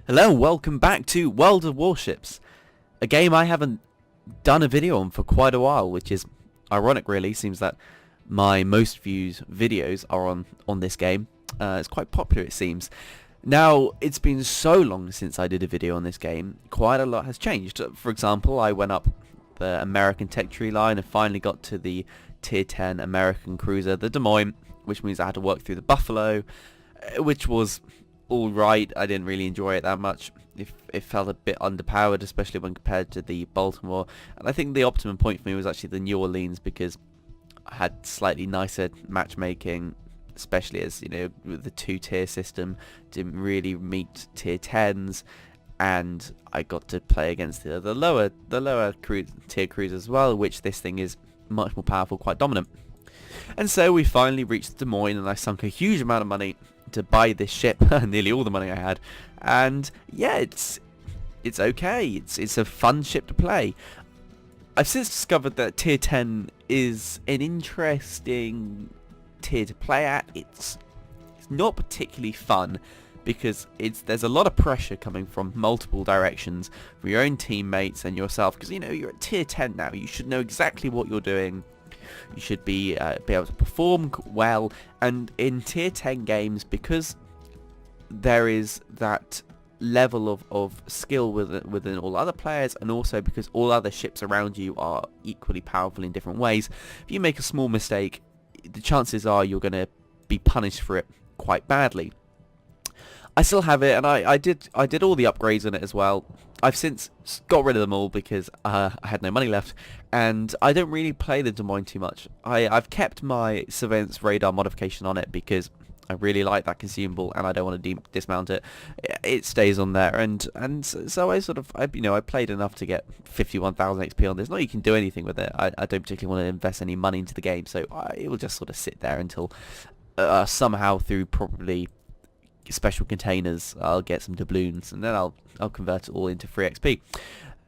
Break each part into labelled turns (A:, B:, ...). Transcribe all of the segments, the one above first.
A: Hello and welcome back to World of Warships, a game I haven't done a video on for quite a while, which is ironic really. Seems that my most viewed videos are on this game. It's quite popular, it seems. Now, it's been so long since I did a video on this game, quite a lot has changed. For example, I went up the American tech tree line and finally got to the tier 10 American cruiser, the Des Moines, which means I had to work through the Buffalo, which was alright. I didn't really enjoy it that much. It felt a bit underpowered, especially when compared to the Baltimore. And I think the optimum point for me was actually the New Orleans, because I had slightly nicer matchmaking, especially as, you know, with the two-tier system, didn't really meet tier 10s. And I got to play against the lower tier crews as well, which this thing is much more powerful, quite dominant. And so we finally reached Des Moines, and I sunk a huge amount of money to buy this ship, nearly all the money I had, and yeah, it's okay. It's a fun ship to play. I've since discovered that tier 10 is an interesting tier to play at. It's not particularly fun because there's a lot of pressure coming from multiple directions for your own teammates and yourself, because you know you're at tier 10 now. You should know exactly what you're doing. You should be able to perform well, and in tier 10 games, because there is that level of skill within all other players, and also because all other ships around you are equally powerful in different ways, if you make a small mistake, the chances are you're going to be punished for it quite badly. I still have it, and I did all the upgrades on it as well. I've since got rid of them all because I had no money left, and I don't really play the Des Moines too much. I've kept my surveillance radar modification on it because I really like that consumable, and I don't want to dismount it. It stays on there, and so I played enough to get 51,000 XP on this. Not you can do anything with it. I don't particularly want to invest any money into the game, so it will just sort of sit there until somehow through probably special containers I'll get some doubloons, and then I'll convert it all into free XP.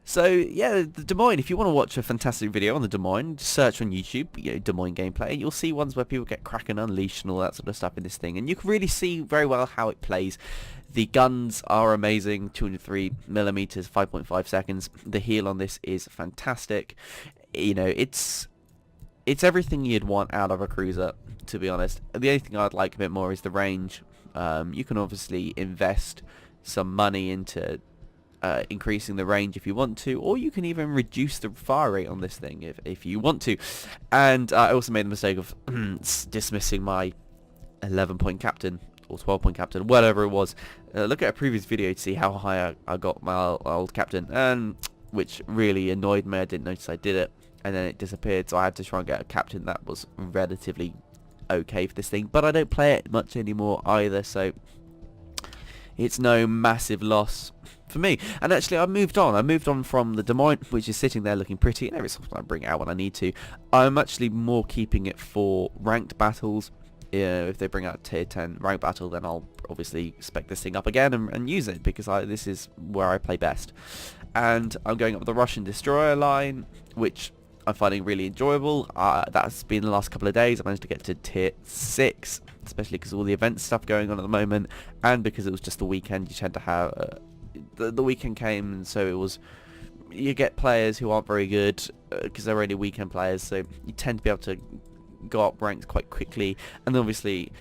A: So yeah, the Des Moines, if you want to watch a fantastic video on the Des Moines, just search on YouTube, you know, Des Moines gameplay, and you'll see ones where people get Kraken Unleashed and all that sort of stuff in this thing, and you can really see very well how it plays. The guns are amazing, 203mm, 5.5 seconds. The heal on this is fantastic. You know, it's everything you'd want out of a cruiser, to be honest. The only thing I'd like a bit more is the range. You can obviously invest some money into increasing the range if you want to, or you can even reduce the fire rate on this thing if you want to. And I also made the mistake of dismissing my 11-point captain or 12-point captain, whatever it was. Look at a previous video to see how high I got my old captain, which really annoyed me. I didn't notice I did it, and then it disappeared, so I had to try and get a captain that was relatively okay for this thing, but I don't play it much anymore either, so it's no massive loss for me. And actually I moved on from the Des Moines, which is sitting there looking pretty, and every so often I bring it out when I need to. I'm actually more keeping it for ranked battles. If they bring out a tier 10 ranked battle, then I'll obviously spec this thing up again and use it, because this is where I play best. And I'm going up the Russian destroyer line, which I'm finding really enjoyable. That's been the last couple of days. I managed to get to tier 6, especially because of all the event stuff going on at the moment, and because it was just the weekend. You tend to have the weekend came, and so it was, you get players who aren't very good because they're only weekend players, so you tend to be able to go up ranks quite quickly. And obviously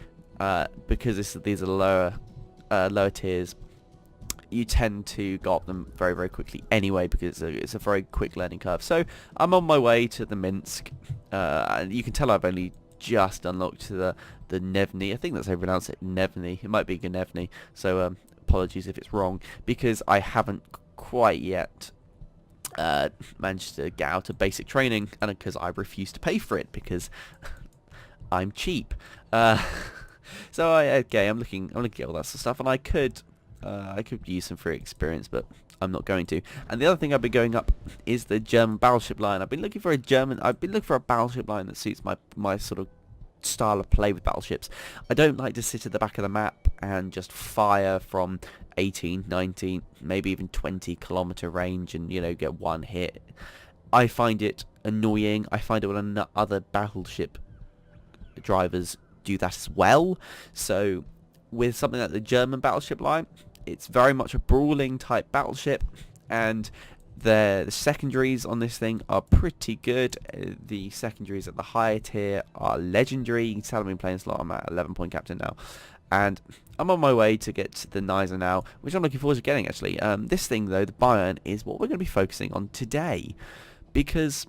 A: because these are lower tiers, you tend to go up them very, very quickly anyway, because it's a very quick learning curve. So I'm on my way to the Minsk, and you can tell I've only just unlocked the Nevny. I think that's how you pronounce it, Nevny. It might be Gnevny, so apologies if it's wrong, because I haven't quite yet managed to get out of basic training, and because I refuse to pay for it because I'm cheap. So I'm looking at all that sort of stuff, and I could use some free experience, but I'm not going to. And the other thing I've been going up is the German battleship line. I've been looking for a battleship line that suits my sort of style of play with battleships. I don't like to sit at the back of the map and just fire from 18, 19, maybe even 20 kilometer range and, you know, get one hit. I find it annoying. I find it when other battleship drivers do that as well. So with something like the German battleship line, It's very much a brawling type battleship, and the secondaries on this thing are pretty good. The secondaries at the higher tier are legendary. You can tell I've been playing this a lot. I'm at 11-point captain now. And I'm on my way to get the Nizer now, which I'm looking forward to getting actually. This thing though, the Bayern, is what we're going to be focusing on today. Because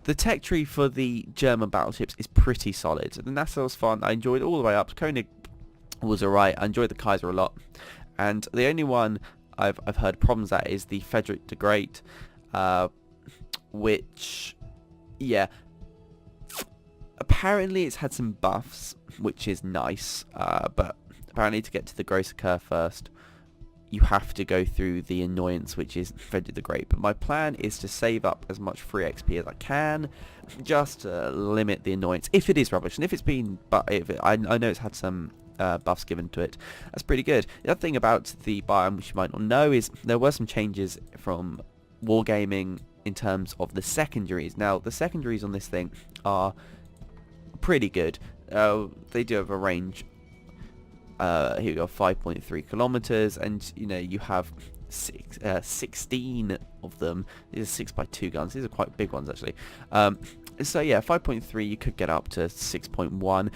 A: the tech tree for the German battleships is pretty solid. The Nassau was fun. I enjoyed it all the way up. Koenig was alright. I enjoyed the Kaiser a lot. And the only one I've heard problems at is the Frederick the Great, which, yeah, apparently it's had some buffs, which is nice, but apparently to get to the Grosser Kerr first, you have to go through the annoyance, which is Frederick the Great. But my plan is to save up as much free XP as I can, just to limit the annoyance, if it is rubbish. And if it's been, I know it's had some buffs given to it, that's pretty good. The other thing about the Bayern, which you might not know, is there were some changes from Wargaming in terms of the secondaries. Now, the secondaries on this thing are pretty good. They do have a range, here we go, 5.3 kilometers, and you know, you have 16 of them. These are 6x2 guns. These are quite big ones actually. So yeah, 5.3, you could get up to 6.1.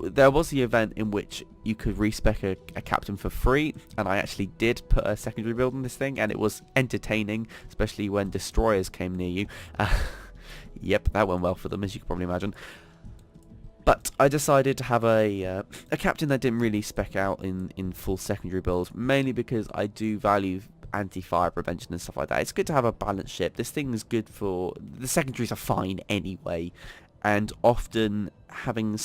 A: There was the event in which you could respec a captain for free, and I actually did put a secondary build on this thing, and it was entertaining, especially when destroyers came near you. Yep, that went well for them, as you can probably imagine. But I decided to have a captain that didn't really spec out in full secondary builds, mainly because I do value anti-fire prevention and stuff like that. It's good to have a balanced ship. This thing is good for... the secondaries are fine anyway, and often having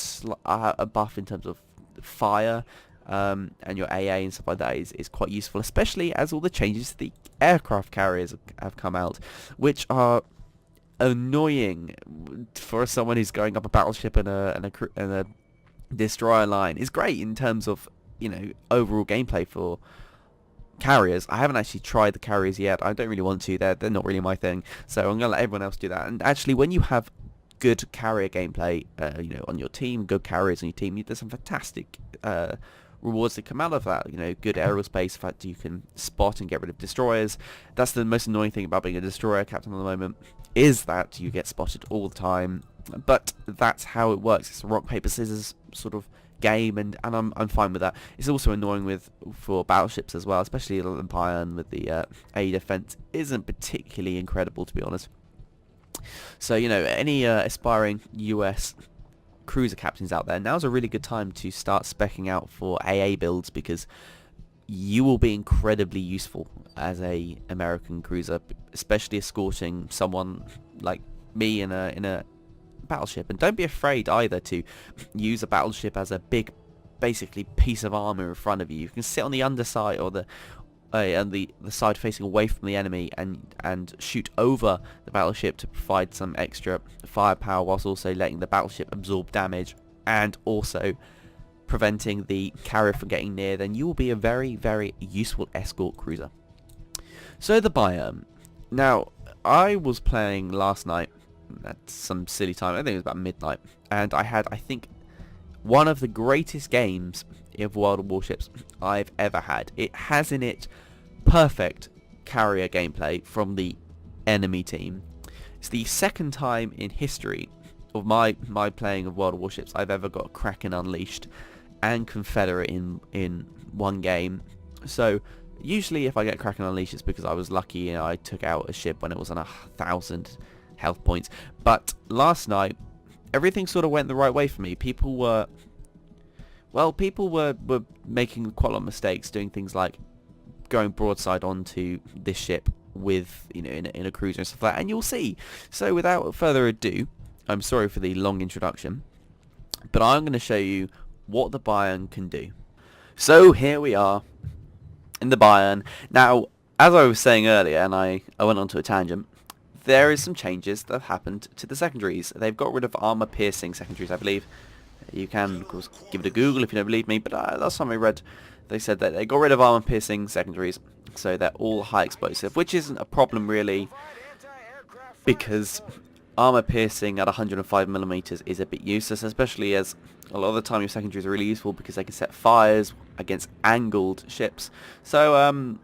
A: a buff in terms of fire and your AA and stuff like that is quite useful, especially as all the changes to the aircraft carriers have come out, which are annoying for someone who's going up a battleship and a destroyer line. Is great in terms of, you know, overall gameplay for carriers. I haven't actually tried the carriers yet. I don't really want to. They're not really my thing, so I'm gonna let everyone else do that. And actually, when you have good carrier gameplay, you know, on your team, good carriers on your team, there's some fantastic rewards that come out of that. You know, good aerospace, the fact you can spot and get rid of destroyers. That's the most annoying thing about being a destroyer captain at the moment, is that you get spotted all the time. But that's how it works. It's a rock paper scissors sort of game, and I'm fine with that. It's also annoying for battleships as well, especially the Bayern with the A defense isn't particularly incredible, to be honest. So, you know, any aspiring US cruiser captains out there, now's a really good time to start speccing out for AA builds, because you will be incredibly useful as a American cruiser, especially escorting someone like me in a battleship. And don't be afraid either to use a battleship as a big, basically, piece of armor in front of you. You can sit on the underside or the side facing away from the enemy and shoot over the battleship to provide some extra firepower, whilst also letting the battleship absorb damage and also preventing the carrier from getting near. Then you will be a very, very useful escort cruiser. So the Bayern. Now, I was playing last night at some silly time. I think it was about midnight, and I had, I think, one of the greatest games of World of Warships I've ever had. It has in it perfect carrier gameplay from the enemy team. It's the second time in history of my playing of World of Warships I've ever got Kraken Unleashed and Confederate in one game. So usually if I get Kraken Unleashed, it's because I was lucky and I took out a ship when it was on 1,000 health points. But last night everything sort of went the right way for me. People were making quite a lot of mistakes, doing things like going broadside onto this ship with, you know, in a cruiser and stuff like that, and you'll see. So without further ado, I'm sorry for the long introduction, but I'm going to show you what the Bayern can do. So here we are in the Bayern. Now, as I was saying earlier, and I went on to a tangent, there is some changes that have happened to the secondaries. They've got rid of armor-piercing secondaries, I believe. You can, of course, give it a Google if you don't believe me, but last time I read, they said that they got rid of armor-piercing secondaries, so they're all high explosive, which isn't a problem really, because armor piercing at 105mm is a bit useless, especially as a lot of the time your secondaries are really useful because they can set fires against angled ships. So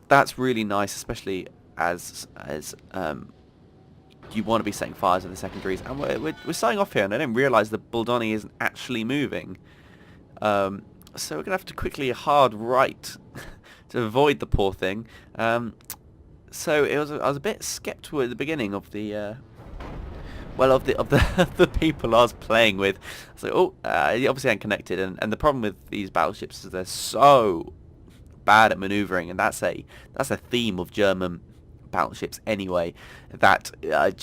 A: that's really nice, especially as you want to be setting fires with the secondaries. And we're starting off here, and I didn't realise the Buldoni isn't actually moving. So we're gonna have to quickly hard right to avoid the poor thing. So I was a bit skeptical at the beginning of the of the people I was playing with. So you obviously ain't connected, and the problem with these battleships is they're so bad at manoeuvring, and that's a theme of German battleships anyway. That I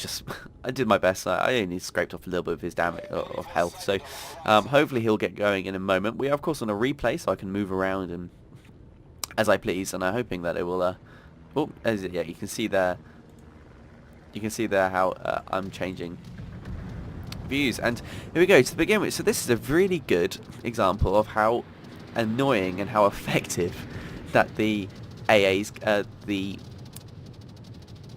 A: did my best. I only scraped off a little bit of his damage of health. So hopefully he'll get going in a moment. We are of course on a replay, so I can move around and as I please, and I'm hoping that it will. Yeah, you can see there. You can see there how I'm changing views. And here we go to begin with. So this is a really good example of how annoying and how effective that the AAs, the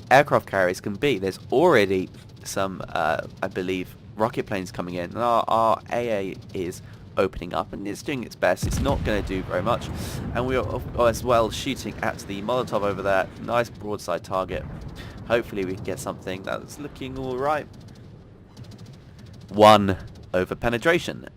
A: aircraft carriers can be. There's already some, I believe, rocket planes coming in. And our AA is opening up, and it's doing its best. It's not going to do very much. And we are as well shooting at the Molotov over there. Nice broadside target. Hopefully we can get something that's looking alright. 1 over penetration.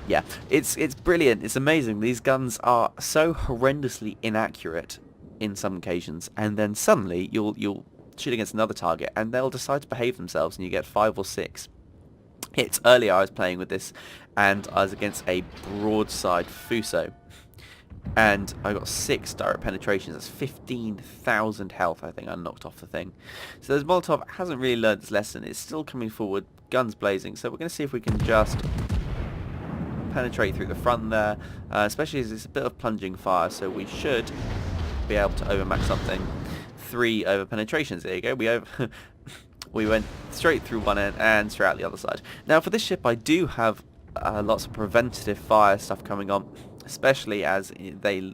A: Yeah, it's brilliant. It's amazing. These guns are so horrendously inaccurate in some occasions, and then suddenly you'll shoot against another target and they'll decide to behave themselves and you get 5 or 6 hits. Earlier I was playing with this and I was against a broadside Fuso, and I got 6 direct penetrations. That's 15,000 health I think I knocked off the thing. So this Molotov hasn't really learned its lesson. It's still coming forward, guns blazing. So we're going to see if we can just penetrate through the front there, especially as it's a bit of plunging fire, so we should be able to overmatch something. 3 over penetrations. There you go. We went straight through one end and straight out the other side. Now for this ship I do have lots of preventative fire stuff coming on, especially as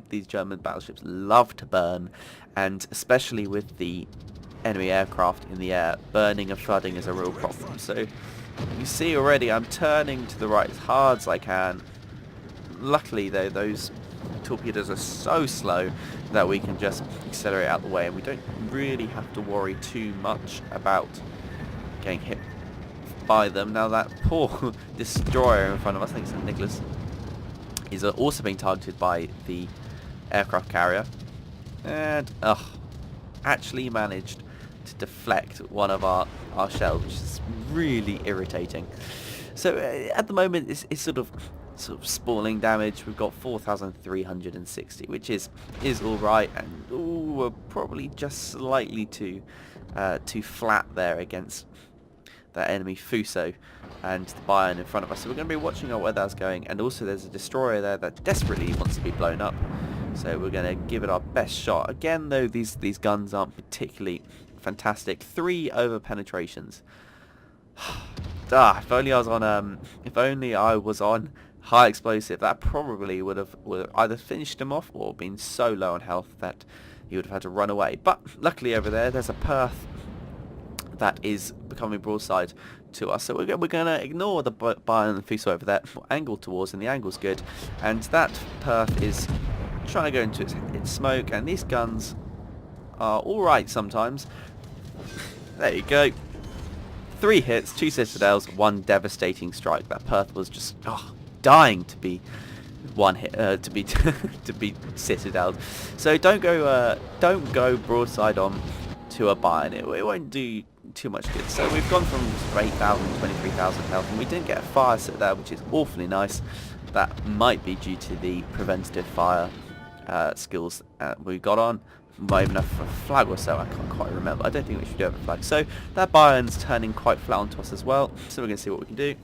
A: these German battleships love to burn, and especially with the enemy aircraft in the air, burning and flooding is a real problem. So you see already I'm turning to the right as hard as I can. Luckily though, those torpedoes are so slow that we can just accelerate out the way, and we don't really have to worry too much about getting hit by them. Now that poor destroyer in front of us, I think it's Nicholas, is also being targeted by the aircraft carrier, and actually managed to deflect one of our shells, which is really irritating. So at the moment it's sort of spalling damage. We've got 4,360, which is all right, and we're probably just slightly too flat there against that enemy Fuso and the Bayern in front of us. So we're going to be watching where that's going, and also there's a destroyer there that desperately wants to be blown up. So we're going to give it our best shot. Again though, these guns aren't particularly fantastic. 3 over penetrations. If only I was on high explosive, that probably would have either finished him off or been so low on health that he would have had to run away. But luckily over there's a Perth that is becoming broadside to us, so we're going to ignore the Bayern and the Fuso over there, angle towards, and the angle's good, and that Perth is trying to go into its smoke, and these guns are alright sometimes. There you go. 3 hits, 2 citadels, 1 devastating strike. That Perth was just dying to be one hit, to be citadeled. So don't go broadside on to a Bayern. It won't do too much good. So we've gone from 8,000 to 23,000 health, and we didn't get a fire citadel, which is awfully nice. That might be due to the preventative fire skills we got on. Might even have a flag or so, I can't quite remember. I don't think we should do have a flag. So that Bayern's turning quite flat onto us as well. So we're going to see what we can do.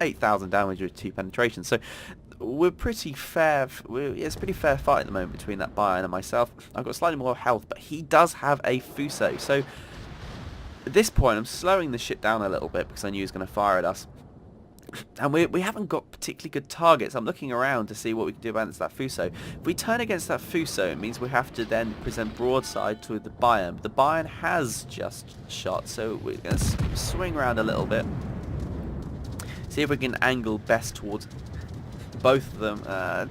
A: 8,000 damage with 2 penetrations. So we're pretty fair. It's a pretty fair fight at the moment between that Bayern and myself. I've got slightly more health, but he does have a Fuso. So at this point, I'm slowing the ship down a little bit because I knew he was going to fire at us. And we haven't got particularly good targets. I'm looking around to see what we can do against that Fuso. If we turn against that Fuso, it means we have to then present broadside to the Bayern. The Bayern has just shot, so we're going to swing around a little bit. See if we can angle best towards both of them.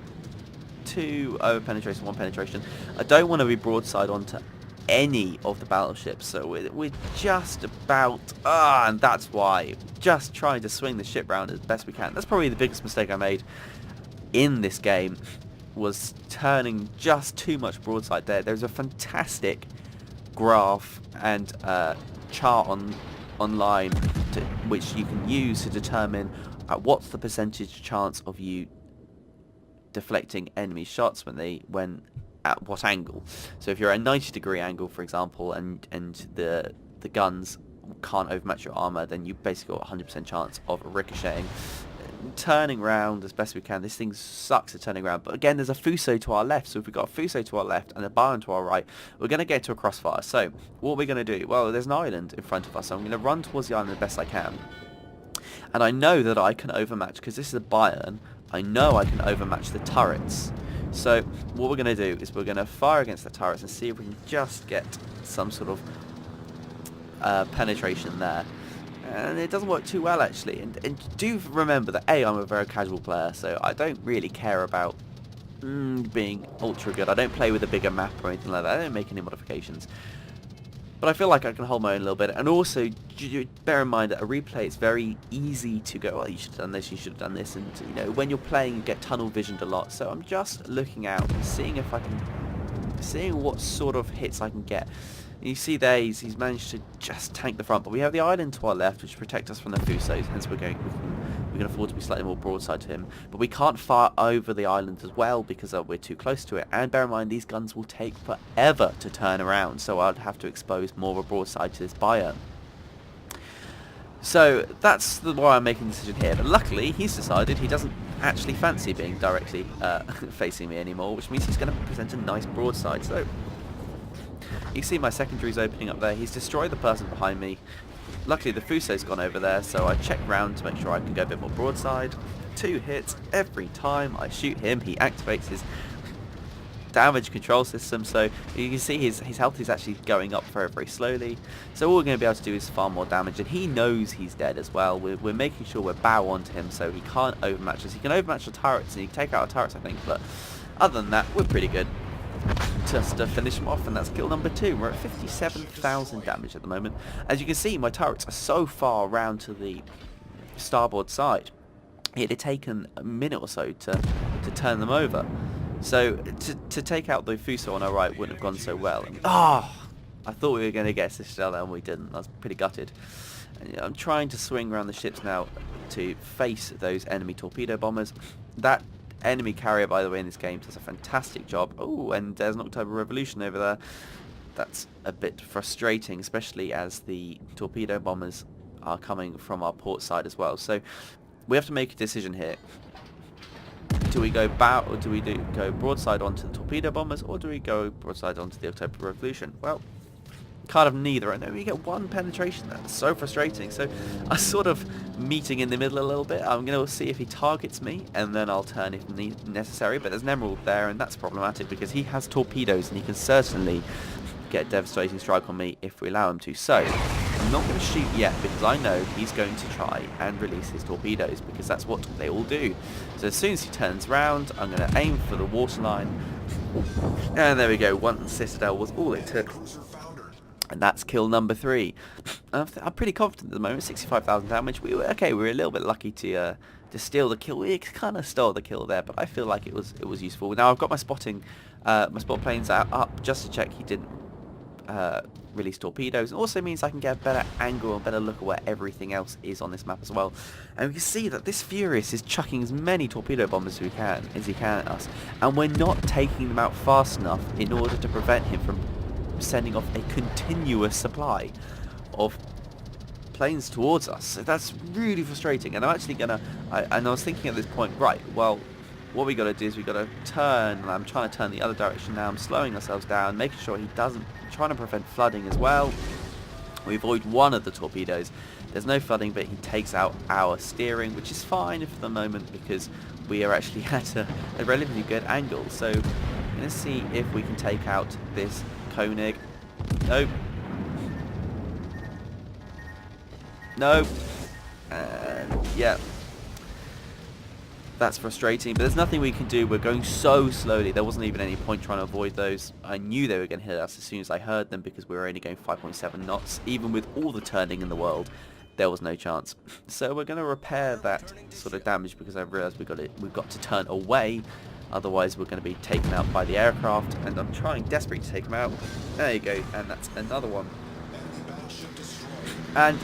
A: 2 over penetration, 1 penetration. I don't want to be broadside onto any of the battleships, so we're just about and that's why just trying to swing the ship round as best we can. That's probably the biggest mistake I made in this game, was turning just too much broadside there. There's a fantastic graph and chart online which you can use to determine what's the percentage chance of you deflecting enemy shots when at what angle. So if you're at a 90-degree angle, for example, and the guns can't overmatch your armor, then you basically got a 100% chance of ricocheting. Turning around as best we can. This thing sucks at turning around, but again, there's a Fuso to our left, so if we've got a Fuso to our left and a Bayern to our right, we're going to get to a crossfire. So what we're going to do, well, there's an island in front of us, so I'm going to run towards the island the best I can. And I know that I can overmatch, because this is a Bayern, I know I can overmatch the turrets. So what we're going to do is we're going to fire against the turrets and see if we can just get some sort of penetration there. And it doesn't work too well, actually. And do remember that I'm a very casual player, so I don't really care about being ultra good. I don't play with a bigger map or anything like that. I don't make any modifications. But I feel like I can hold my own a little bit. And also, bear in mind that a replay, it's very easy to go, well, you should have done this, you should have done this. And, you know, when you're playing, you get tunnel visioned a lot. So I'm just looking out and seeing if I can, seeing what sort of hits I can get. And you see there, he's managed to just tank the front. But we have the island to our left, which protects us from the Fusos. Hence, we can afford to be slightly more broadside to him. But we can't fire over the island as well because we're too close to it. And bear in mind, these guns will take forever to turn around, so I'd have to expose more of a broadside to this Bayern. So that's why I'm making the decision here. But luckily, he's decided he doesn't actually fancy being directly facing me anymore, which means he's going to present a nice broadside. So you see my secondaries opening up there. He's destroyed the person behind me. Luckily the Fuso's gone over there, so I check round to make sure I can go a bit more broadside. 2 hits every time I shoot him. He activates his damage control system, so you can see his health is actually going up very, very slowly. So all we're going to be able to do is far more damage, and he knows he's dead as well. We're making sure we're bow onto him so he can't overmatch us. He can overmatch the turrets, and he can take out our turrets, I think, but other than that, we're pretty good. Just to finish him off, and that's kill number 2. We're at 57,000 damage at the moment. As you can see, my turrets are so far around to the starboard side. It had taken a minute or so to turn them over. So to take out the Fuso on our right wouldn't have gone so well. And, I thought we were going to get a Citadel and we didn't. I was pretty gutted. And, you know, I'm trying to swing around the ships now to face those enemy torpedo bombers. That enemy carrier, by the way, in this game does a fantastic job. Oh, and there's an October Revolution over there. That's a bit frustrating, especially as the torpedo bombers are coming from our port side as well. So we have to make a decision here. Do we go bow, or do we go broadside onto the torpedo bombers, or do we go broadside onto the October Revolution? Well, kind of neither. I know we get 1 penetration. That's so frustrating. So I'm sort of meeting in the middle a little bit. I'm going to see if he targets me, and then I'll turn if necessary. But there's an Emerald there, and that's problematic because he has torpedoes, and he can certainly get a devastating strike on me if we allow him to. So I'm not going to shoot yet because I know he's going to try and release his torpedoes because that's what they all do. So as soon as he turns around, I'm going to aim for the waterline. And there we go. 1 Citadel was all it took. And that's kill number 3. I'm pretty confident at the moment. 65,000 damage. We were a little bit lucky to steal the kill. We kind of stole the kill there, but I feel like it was useful. Now I've got my spot planes up just to check he didn't release torpedoes. It also means I can get a better angle and better look at where everything else is on this map as well. And we can see that this Furious is chucking as many torpedo bombers as he can at us, and we're not taking them out fast enough in order to prevent him from sending off a continuous supply of planes towards us. So that's really frustrating, and I'm actually gonna I was thinking at this point, right, well, what we got to do is we got to turn, and I'm trying to turn the other direction now. I'm slowing ourselves down, making sure he doesn't, trying to prevent flooding as well. We avoid 1 of the torpedoes. There's no flooding, but he takes out our steering, which is fine for the moment because we are actually at a relatively good angle. So I'm going to see if we can take out this Koenig. Nope. Nope. And yeah. That's frustrating, but there's nothing we can do. We're going so slowly. There wasn't even any point trying to avoid those. I knew they were going to hit us as soon as I heard them because we were only going 5.7 knots. Even with all the turning in the world, there was no chance. So we're going to repair that sort of damage because I realised we've got to turn away. Otherwise, we're going to be taken out by the aircraft, and I'm trying desperately to take them out. There you go, and that's another one. And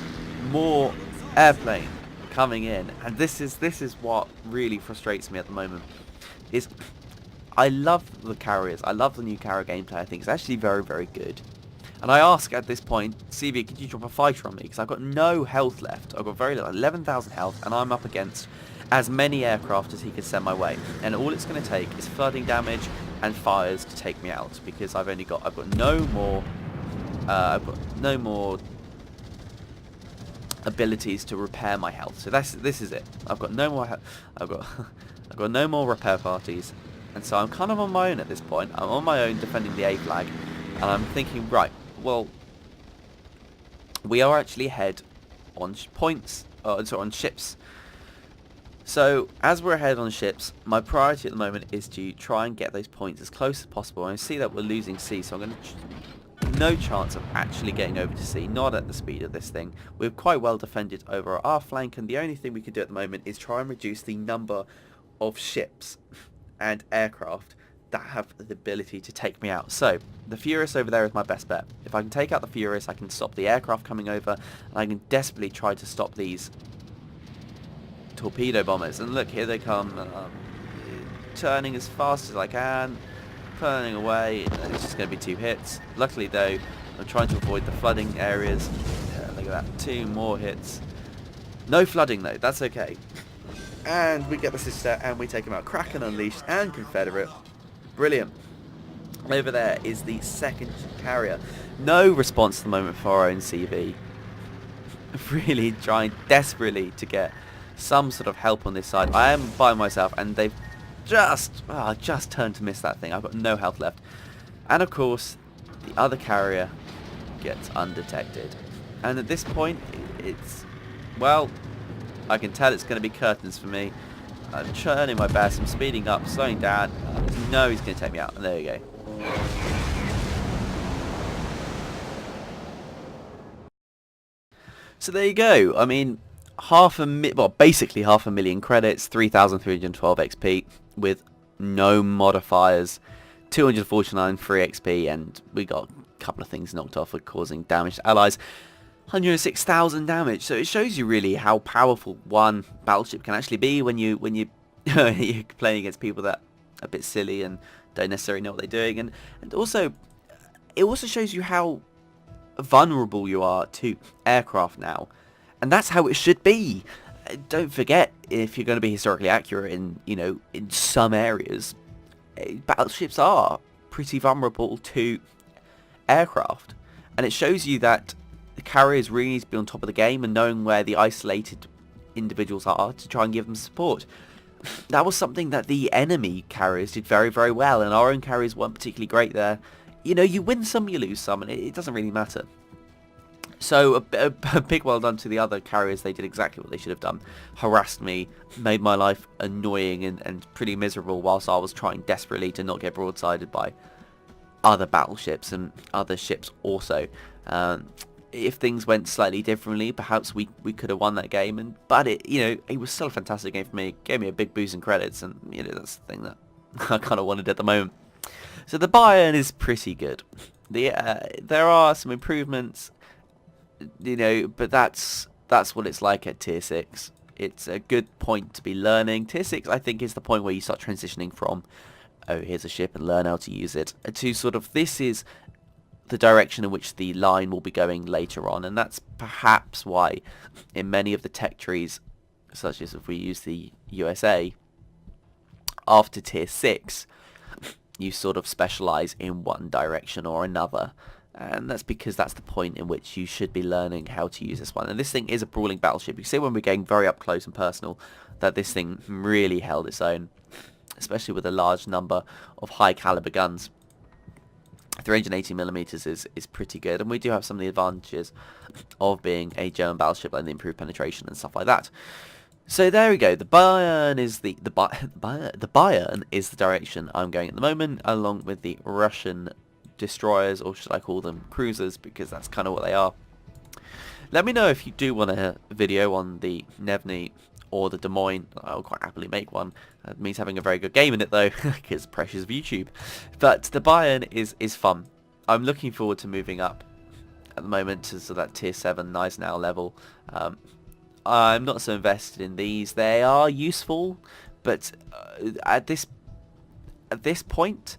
A: more airplane coming in, and this is what really frustrates me at the moment. Is I love the carriers. I love the new carrier gameplay. I think it's actually very, very good. And I ask at this point, CV, could you drop a fighter on me? Because I've got no health left. I've got very little, 11,000 health, and I'm up against as many aircraft as he could send my way. And all it's going to take is flooding damage and fires to take me out, because I've got no more abilities to repair my health. So this is it. I've got no more. I've got no more repair parties, and so I'm kind of on my own at this point. I'm on my own defending the A flag, and I'm thinking, right, well, we are actually ahead on on ships. So as we're ahead on ships, my priority at the moment is to try and get those points as close as possible. And I see that we're losing C, so I'm going to no chance of actually getting over to sea, not at the speed of this thing. We're quite well defended over our flank, and the only thing we can do at the moment is try and reduce the number of ships and aircraft that have the ability to take me out. So the Furious over there is my best bet. If I can take out the Furious, I can stop the aircraft coming over, and I can desperately try to stop these torpedo bombers. And look, here they come, turning as fast as I can, turning away, and it's just going to be 2 hits. Luckily though, I'm trying to avoid the flooding areas. Look at that, 2 more hits. No flooding though, that's okay. And we get the sister, and we take them out. Kraken Unleashed and Confederate. Brilliant. Over there is the second carrier. No response at the moment for our own CV. Really trying desperately to get some sort of help on this side. I am by myself, and they've just turned to miss that thing. I've got no health left. And of course, the other carrier gets undetected. And at this point, it's, well, I can tell it's going to be curtains for me. I'm turning my best, I'm speeding up, slowing down. No, he's going to take me out. And there you go. So there you go. I mean, basically half a million credits, 3,312 XP with no modifiers, 249 free XP, and we got a couple of things knocked off for causing damage to allies. 106,000 damage. So it shows you really how powerful one battleship can actually be when you're playing against people that are a bit silly and don't necessarily know what they're doing, and also it also shows you how vulnerable you are to aircraft now, and that's how it should be. Don't forget, if you're going to be historically accurate in some areas, battleships are pretty vulnerable to aircraft, and it shows you that the carriers really need to be on top of the game and knowing where the isolated individuals are to try and give them support. That was something that the enemy carriers did very, very well, and our own carriers weren't particularly great there. You win some, you lose some, and it doesn't really matter. So a big well done to the other carriers. They did exactly what they should have done. Harassed me, made my life annoying and pretty miserable whilst I was trying desperately to not get broadsided by other battleships and other ships also. If things went slightly differently, perhaps we could have won that game. But it was still a fantastic game for me. It gave me a big boost in credits, and that's the thing that I kind of wanted at the moment. So the Bayern is pretty good. There are some improvements, but that's what it's like at Tier 6. It's a good point to be learning. Tier 6, I think, is the point where you start transitioning from, oh, here's a ship and learn how to use it, to sort of, this is the direction in which the line will be going later on. And that's perhaps why in many of the tech trees, such as if we use the USA, after Tier 6, you sort of specialize in one direction or another. And that's because that's the point in which you should be learning how to use this one. And this thing is a brawling battleship. You see when we're getting very up close and personal that this thing really held its own, especially with a large number of high caliber guns. 380mm is pretty good, and we do have some of the advantages of being a German battleship, like the improved penetration and stuff like that. So there we go. The Bayern is the Bayern is the direction I'm going at the moment, along with the Russian destroyers, or should I call them cruisers, because that's kind of what they are. Let me know if you do want a video on the Nevny or the Des Moines. I'll quite happily make one. It means having a very good game in it though, because pressures of YouTube. But the Bayern is fun. I'm looking forward to moving up at the moment to sort of that tier 7 nice now level. I'm not so invested in these. They are useful, but at this point,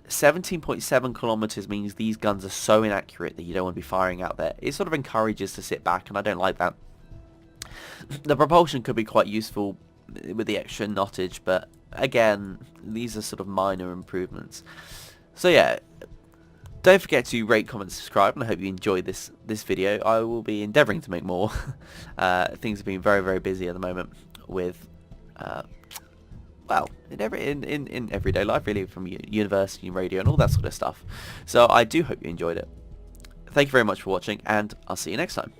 A: 17.7 kilometers means these guns are so inaccurate that you don't want to be firing out there. It sort of encourages to sit back, and I don't like that. The propulsion could be quite useful with the extra knottage, but again, these are sort of minor improvements. So yeah, don't forget to rate, comment, subscribe, and I hope you enjoyed this video. I will be endeavouring to make more. Things have been very, very busy at the moment with well, in everyday life really, from university, radio, and all that sort of stuff. So I do hope you enjoyed it. Thank you very much for watching, and I'll see you next time.